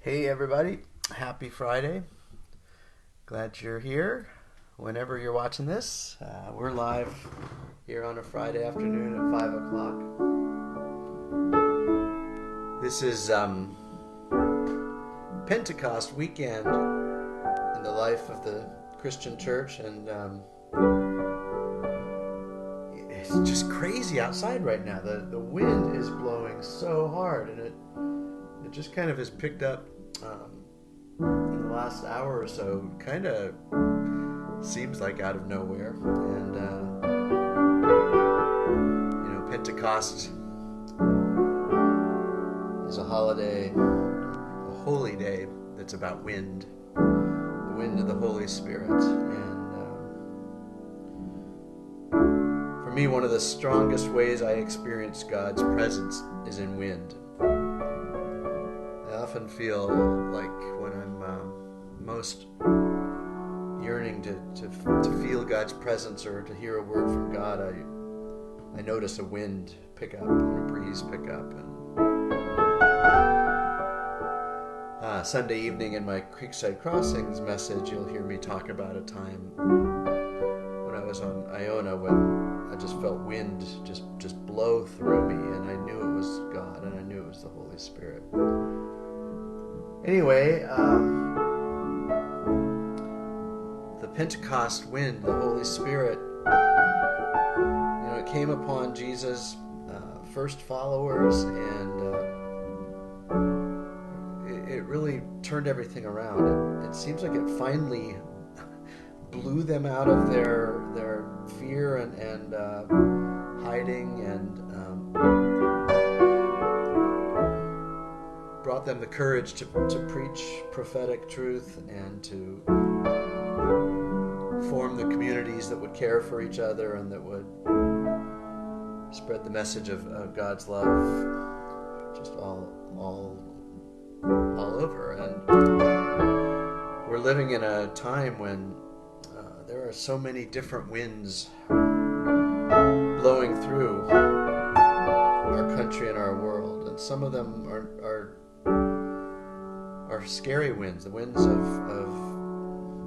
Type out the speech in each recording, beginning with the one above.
Hey everybody, happy Friday. Glad you're here. Whenever you're watching this, we're live here on a Friday afternoon at 5 o'clock. This is Pentecost weekend in the life of the Christian church, and it's just crazy outside right now. The wind is blowing so hard, and it just kind of has picked up in the last hour or so. Kind of seems like out of nowhere. And Pentecost is a holiday, a holy day that's about wind, the wind of the Holy Spirit. And for me, one of the strongest ways I experience God's presence is in wind. I often feel like when I'm most yearning to feel God's presence or to hear a word from God, I notice a wind pick up and a breeze pick up. And Sunday evening in my Creekside Crossings message, you'll hear me talk about a time when I was on Iona when I just felt wind just blow through me, and I knew it was God, and I knew it was the Holy Spirit. Anyway, the Pentecost wind, the Holy Spirit, it came upon Jesus' first followers, and it really turned everything around. It seems like it finally blew them out of their fear and hiding, and brought them the courage to preach prophetic truth and to form the communities that would care for each other and that would spread the message of God's love just all over. And we're living in a time when there are so many different winds blowing through our country and our world, and some of them are scary winds, the winds of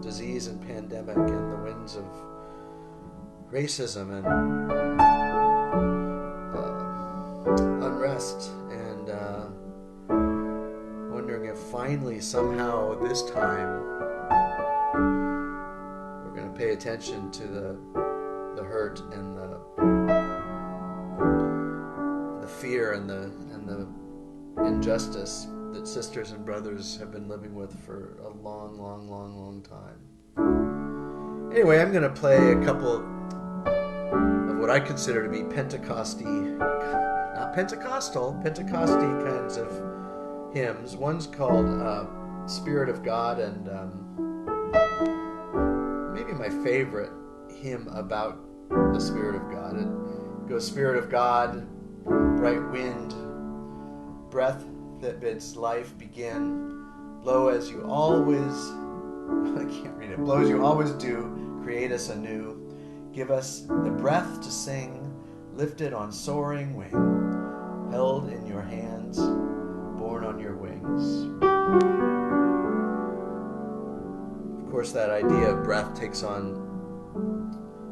disease and pandemic, and the winds of racism and unrest, and wondering if finally somehow this time we're going to pay attention to the hurt and the fear and the injustice that sisters and brothers have been living with for a long time. Anyway, I'm going to play a couple of what I consider to be Pentecosty, not Pentecostal, Pentecosty kinds of hymns. One's called Spirit of God, and maybe my favorite hymn about the Spirit of God. It goes, Spirit of God, bright wind, breath that bids life begin, blow as you always, I can't read it, blow as you always do, create us anew, give us the breath to sing, lifted on soaring wing, held in your hands, borne on your wings. Of course, that idea of breath takes on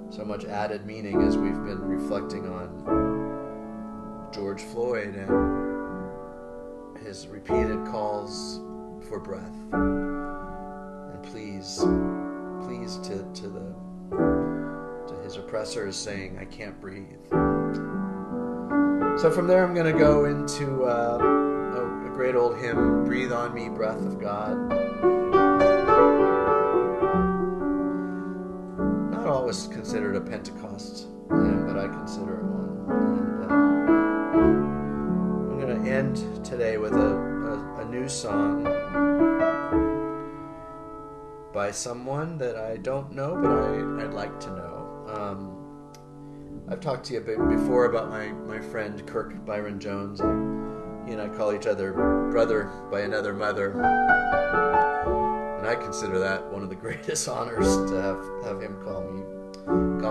so much added meaning as we've been reflecting on George Floyd and his repeated calls for breath, and please to his oppressors, saying, I can't breathe. So from there I'm going to go into a great old hymn, Breathe on Me, Breath of God. Not always considered a Pentecost hymn, but I consider it one. And I'm going to end today with a new song by someone that I don't know, but I'd like to know. I've talked to you before about my friend Kirk Byron Jones. He and I call each other brother by another mother, and I consider that one of the greatest honors to have him call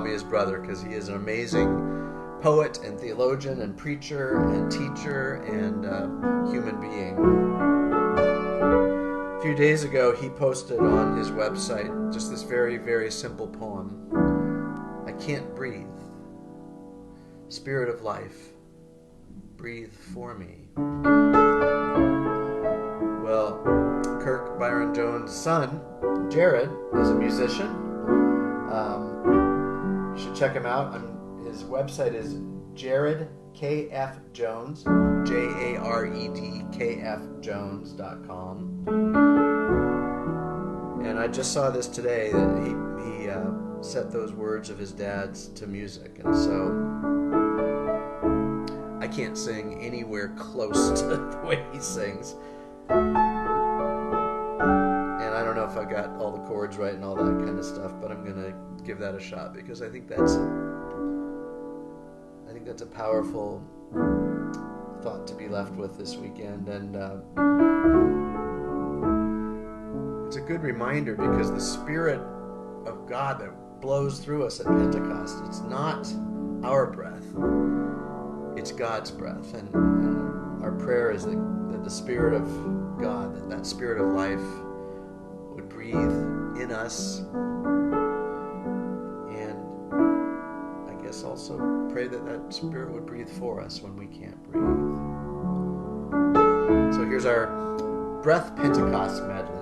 me his brother, because he is an amazing poet and theologian and preacher and teacher and human being. few days ago, he posted on his website just this very, very simple poem. I can't breathe. Spirit of life, breathe for me. Well, Kirk Byron Jones' son, Jared, is a musician. You should check him out. His website is Jared KF Jones, JaredKFJones.com. And I just saw this today that he set those words of his dad's to music, and so I can't sing anywhere close to the way he sings. And I don't know if I got all the chords right and all that kind of stuff, but I'm gonna give that a shot because I think that's a powerful thought to be left with this weekend, and it's a good reminder because the Spirit of God that blows through us at Pentecost, it's not our breath, it's God's breath, and our prayer is that the Spirit of God, that Spirit of life would breathe in us, and I guess also pray that Spirit would breathe for us when we can't breathe. So here's our Breath Pentecost medley.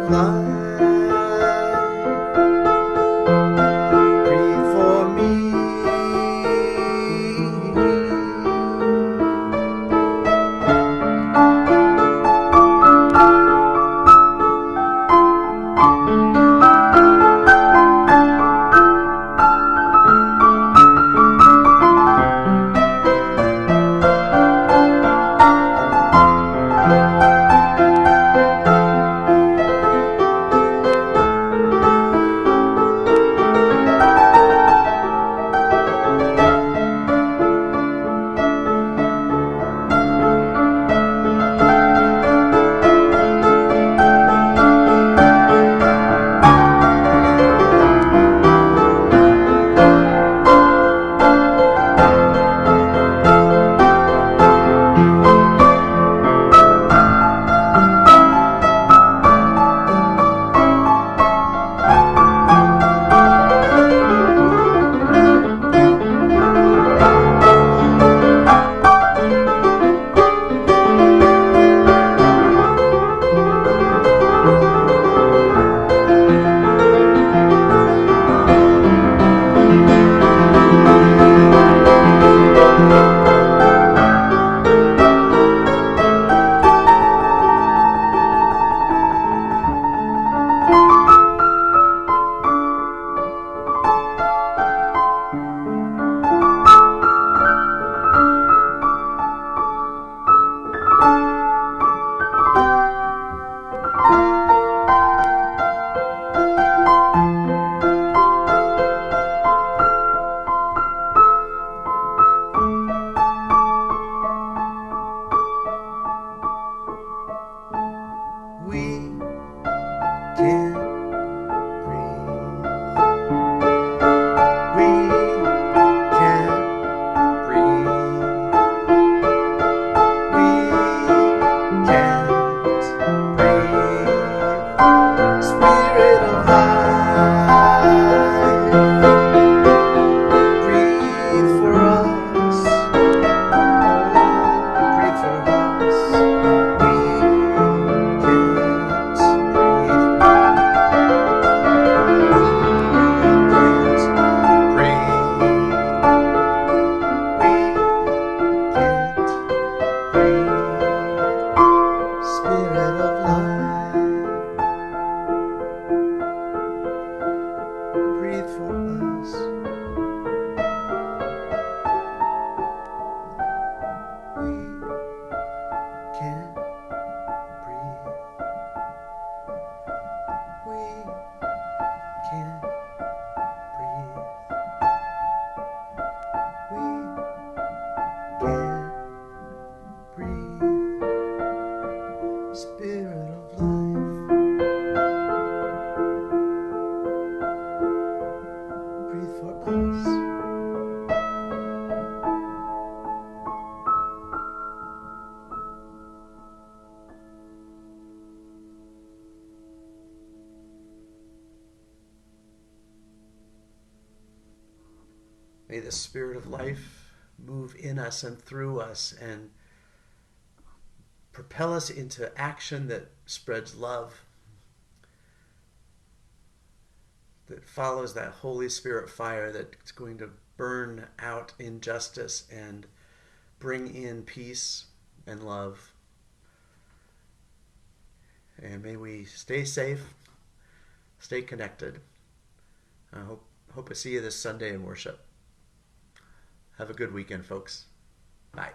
of life, breathe for me. May the Spirit of life move in us and through us and propel us into action that spreads love, that follows that Holy Spirit fire that's going to burn out injustice and bring in peace and love. And may we stay safe, stay connected. I hope I see you this Sunday in worship. Have a good weekend, folks. Bye.